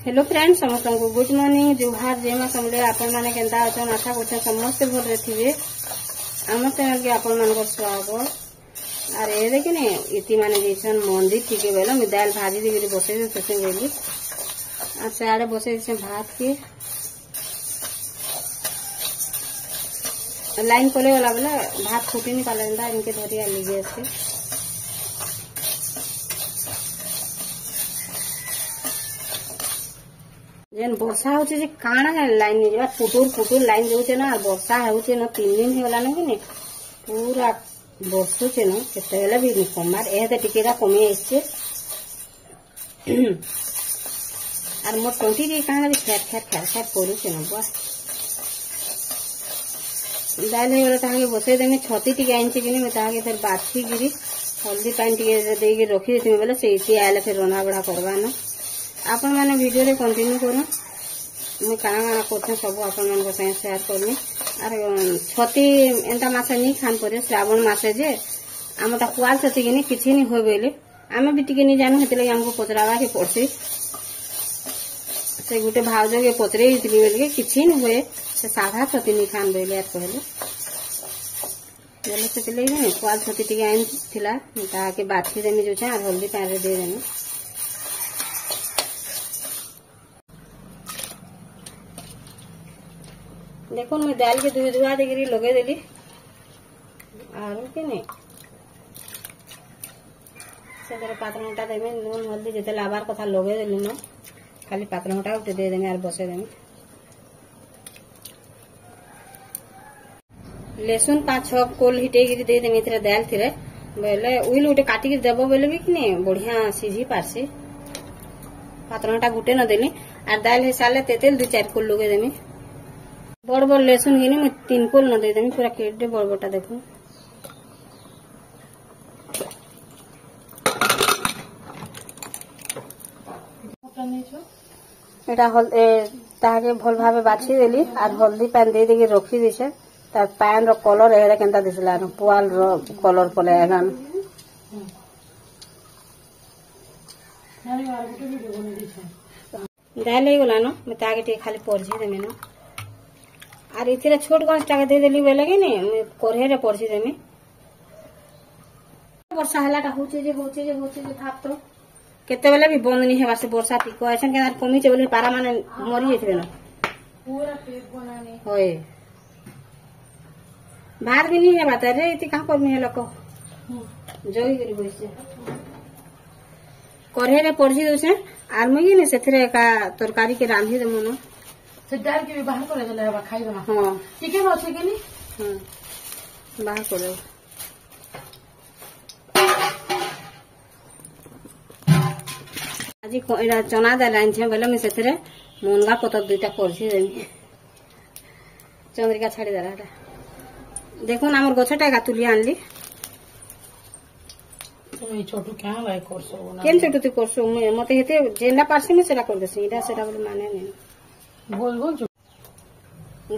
Hello friends, समस्त को good morning जुहार जेमा समले आपण माने केंता अछन आशा करछन समस्त भल रथिबे। आम चैनल के आपण मान स्वागत। अरे ये देखिए ने इति माने जैसन मंदिर ठीक बेलो मैं दाल भाजी देके बसे ससे बेली आ साड़े बसे से भात के लाइन कोले वाला बोला भात फूटी नहीं पालेंदा इनके धरिया लीजिए से जेन वर्षा होचे जे काना है लाइन नहीं जावा पुटुर लाइन जाउचे ना वर्षा होचे ना 3 दिन हे वाला नहीं पूरा बसुचे ना केतेला भी नहीं कमार एते टिकेरा कमी आइछे आर मोर टंटी के काना भी खेर पड़ुचे ना बा दाल हे वाला ताके बसे देमे छती टिके आइछे कि मैं ताके फिर बाछी गिरी हल्दी पानी टिके देके रखी देथिमे बोले से इति आले फिर रना बड़ा करबा ना आपण माने वीडियो रे कंटिन्यू करू मैं काना करते सब आपण मान साथ शेयर करनी आर छती एंता मासे नहीं खान पड़े श्रावण मासे जे आमटा कुआल छती कि किछि नहीं होय बेले आमे भी टिके नहीं जानू हेतले हमको पचरावा के पड़सी से गुटे भावजो के पचरे इतली बेले के किछि नहीं होय से साधा छती नहीं खान बेले यार कहले बोले से चले गए कुआल छती टिके आइन थिला ता के बाछी देमी जो छै आर हल्दी पानी दे देनी देखो मैं दाल के धुआ देकरी लगे देली और के नहीं से तरह पात्र मोटा देमे नून हल्दी जते लाबार कथा लगे देली न खाली पात्र मोटा उठे दे देमे और बसे देमे लहसुन 5-6 कोल हिटे गिरी दे देमे इतरे दाल थिरे बेले उइल उठे काटी के देबो बेले भी कि नहीं बढ़िया सीझी पारसी पात्र मोटा गुटे न देली और दाल हे साले तेतेल 2-4 कोल लगे देमे बड़ बड़ लहसुन गिनी मैं 3 कोल न दे देमी पूरा केटे बड़ बड़ा देखो एटा ताके भल भाबे बाछि देली आर हल्दी पानी दे देके रखी दिसे तार पैन रो कलर एरा केनता दिसला न पुआल रो कलर पले एगान दाल हे गला न मैं ताके टे खाली परझी देमे न आर इतने छोट गंज टाके दे देली बेले कि नहीं कोरहे रे पड़सी देमी वर्षा हलाटा होचे जे भाप तो केते बेले भी बंद नहीं हेबा से वर्षा टिको ऐसन के कमी चे बोले पारा माने मरी जेतबे ना पूरा पेट बनाने होय बाहर भी नहीं है बात रे इति का करमी है लोक जोई करी बइसे कोरहे रे पड़सी दोसे आर मई ने सेथरे का तरकारी के रांधी देमो न से दाल के भी बाहर करे देले हबा खाइबा हां ठीक है बसे के नहीं बाहर करे आजी कोइरा चना दाल आइन छे बोले मैं सेथरे मुनगा पतर दुइटा परसी देमी चंद्रिका छाड़ी देला देखो ना हमर गछटा का तुली आनली तुम छोटू क्या भाई करसो ना केन छोटू तू करसो मते हेते जेना पारसी में सेरा कर देसी इडा सेरा बोले माने नहीं बोल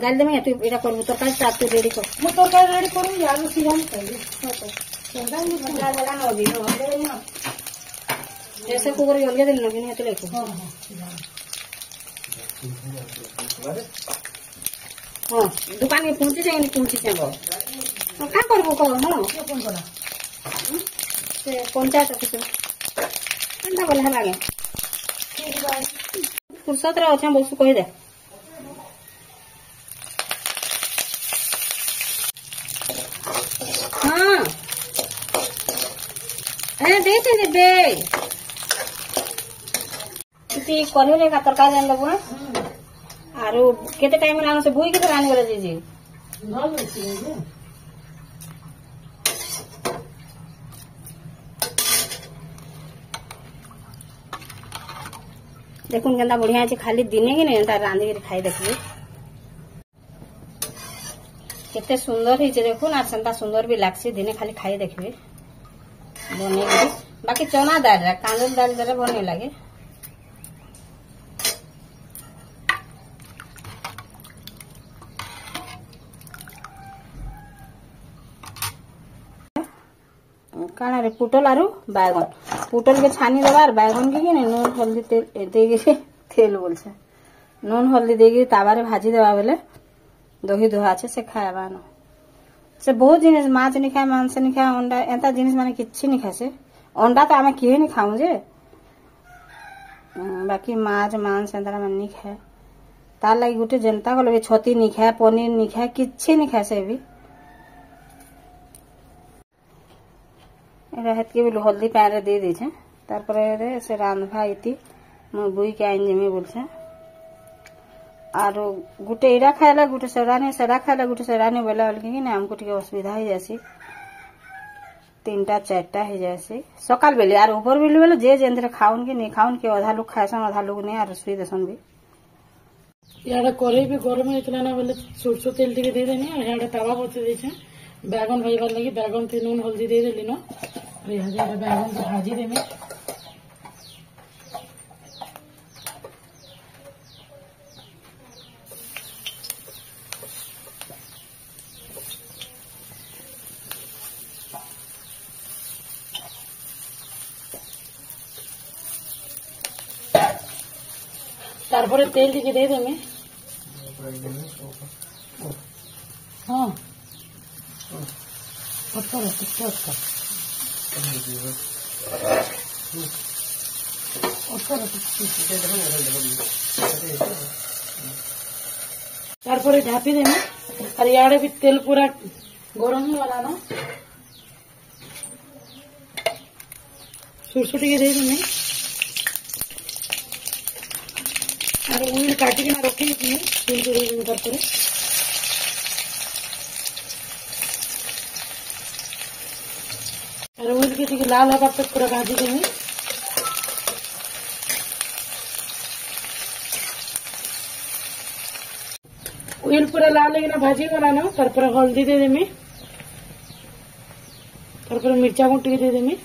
गाल दे मैं तू एटा करबो तरकारी साथ तू रेडी कर मैं तरकारी रेडी करू आलू सीझाम पहले हां तो सेंधा में गाल लगा न दी हो दे ना जैसे कुकर में अलगे देल लगे नहीं तो लेको हां हां दुकान में पहुंची जाए नहीं पहुंची जाए तो का करबो को हां फोन करा से पंचायत ऑफिस अंडा बोला लागे ठीक बा फुर्सत रे अच्छा बस कहि दे हाँ दे इति करहे का तरकारी जान लगो आरो केते टाइम लानो से भुई के रानी वाला जी देखुन केंता बढ़िया छै खाली दिने के नहीं रांधी के खाई देखबे केते सुंदर ही देखो ना सेंता सुंदर भी लागसी दिने खाली खाई देखबे बने बाकी चना दाल रे कांदल दाल रे बने लागे काना रे पुटल आरु बैगन पुटल के छानी देबार बैगन के नून हल्दी तेल दे तेल बोल नून हल्दी देगी ताबारे भाजी देवा बेले दही दुहा से खाएबा न से बहुत जिनिस माछ नहीं खाए मांस नहीं खाए अंडा एंता जिनिस माने किछि नहीं खाए से अंडा तो आमे किए नहीं खाऊ जे बाकी माछ मांस एंता माने नहीं खाए तार लगी गोटे जनता को छती नहीं खाए पनीर नहीं खाए किछि नहीं खाए से भी हेतके भी हल्दी पैन रे दे दे तार से रांधवा इति मु बुई के आइन जिमी बोलछे आर गोटे इरा खाएला गोटे सेड़ा खाएला गोटे सेड़ा नहीं बोला बोल कि हमको टिके असुविधा हो जासी 3टा 4टा हो जासी सकाल बेले आर ऊपर बेले बेले जे जेंद्र खाउन के नहीं खाउन के आधा लोग खाएसन आधा लोग नहीं आर सुई देसन भी याडा करे भी गरम होइतला ना बोले सरसों तेल टिके दे देनी और याडा तवा बते देछे बैगन भाईबार लगी बैगन पे नून हल्दी दे देली न और यहाँ बैगन को भाजी देमी तारपरे तेल टिके दे देमी हाँ तारपरे ढापी देमी और याडे भी तेल पूरा गरम ही वाला ना सरसों टिके दे देमी और उइल काटी के रखी तेल को दे देमी तारपरे और उइल के टिके लाल हवा तक पूरा भाजी देमी उइल पूरा लाल लेकिन भाजी वाला ना तारपरे हल्दी दे देमी तारपरे मिर्चा गुंड टिके दे देमी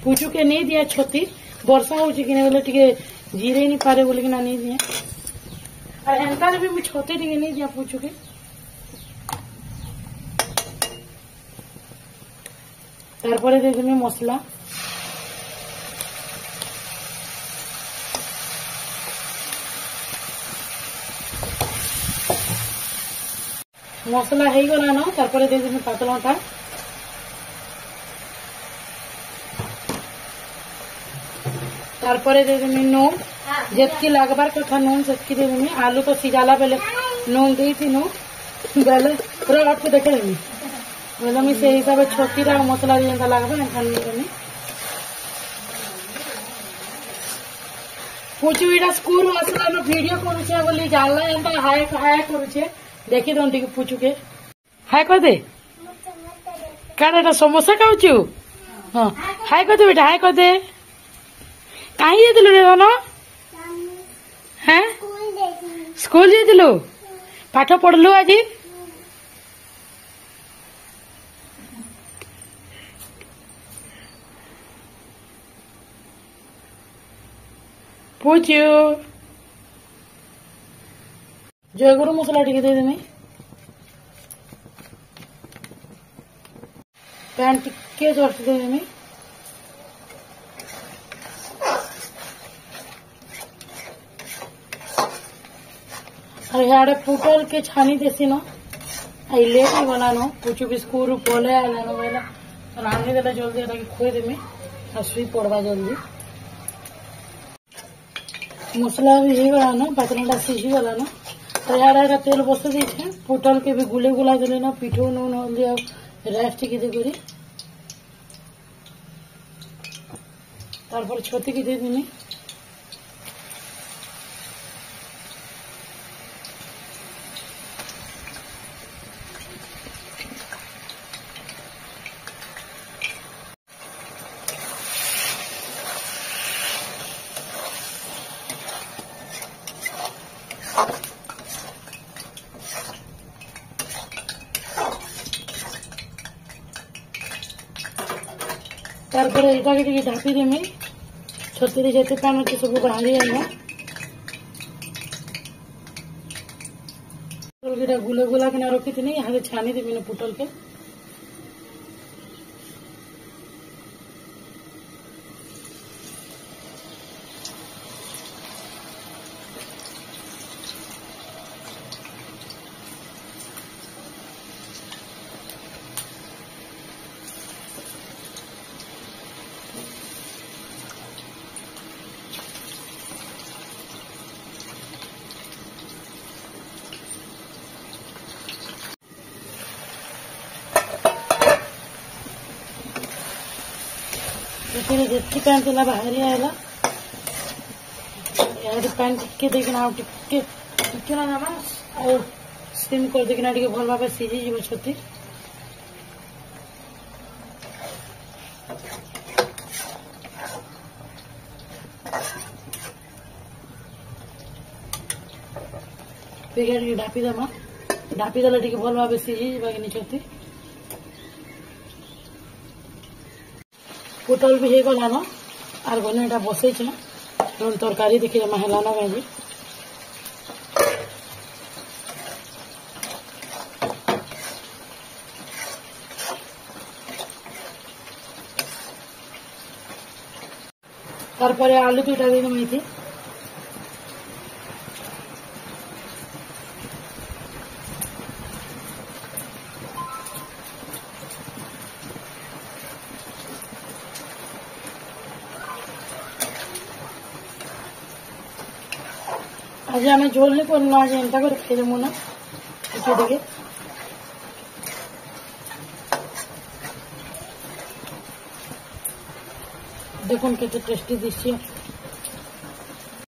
पूछू के नहीं दिया छती वर्षा होची कि बोले टिके जीरे नहीं पारे बोले कि ना नहीं दिया और एंता भी मैं छोटे टिके नहीं दिया पूछू के तारपरे दे देमी मसला मसला है गला ना तारपरे दे देमी पातलटा तारपरे दे देमी नून जेतकी लागबार कथा नून सेतकी दे देमी आलू तो सिजाला बेले नून दी थी नून बेले पूरा अट के देखे देमी बोले मैं से हिसाब से छोटीरा मसला दिया लागबा एखान देमी पूछू इटा स्कूल मसला न वीडियो करूछे बोली जानला एंता हाय हाय करूछे देखी दन टिके पूछू के हाय कर दे काटा समोसा खाऊचु हाँ हाय कर दे बेटा हाय कर दे कहीं जाइलु रे धन हैं स्कूल जाइलु पाठ पढ़लु आज पूछू जयगुरु मसला टिके दे देमी पैन टिके जस्ट दे देमी और याडे पुटल के छानी देसी न आई लेट ही बना न पूछू बिस्कुट पोले आले न बेला रांधी देला जल्दी एटा खोई देमी और सुई पड़वा जल्दी मसला भी ही गला न पातलटा सीझी गला न तो याडे तेल बसे देछे पुटल के भी गुले गुला देले न पिठो नून हल्दी और रेस्ट की दे करी तारपर छती की दे देमी तारपर एटा के टिके ढापी देमी छतरी जेते पान के सब बाहरी आइना पुटल के गुले गुला के ना रखी थी यहाँ से छानी देवी ना पुटल के फिर जेति पैन तेला बाहरी आएला यार पैन टिके देखना आ टिके ना नामा और स्टीम कर देखना टिके भल भाबे सिझी जीव छती फिर ढापी दमा ढापी देला टिके भल भाबे सिझी जीवा कि छती पोटल भी हो गलान आर गने एटा बसई तरकारी देखिए हेलान काजी तारपरे आलू दुईटा देदें आज आम झोल नहीं करना आज एंता कर खाईदेमु ना देखिए देखुन केते टेस्टी दिसी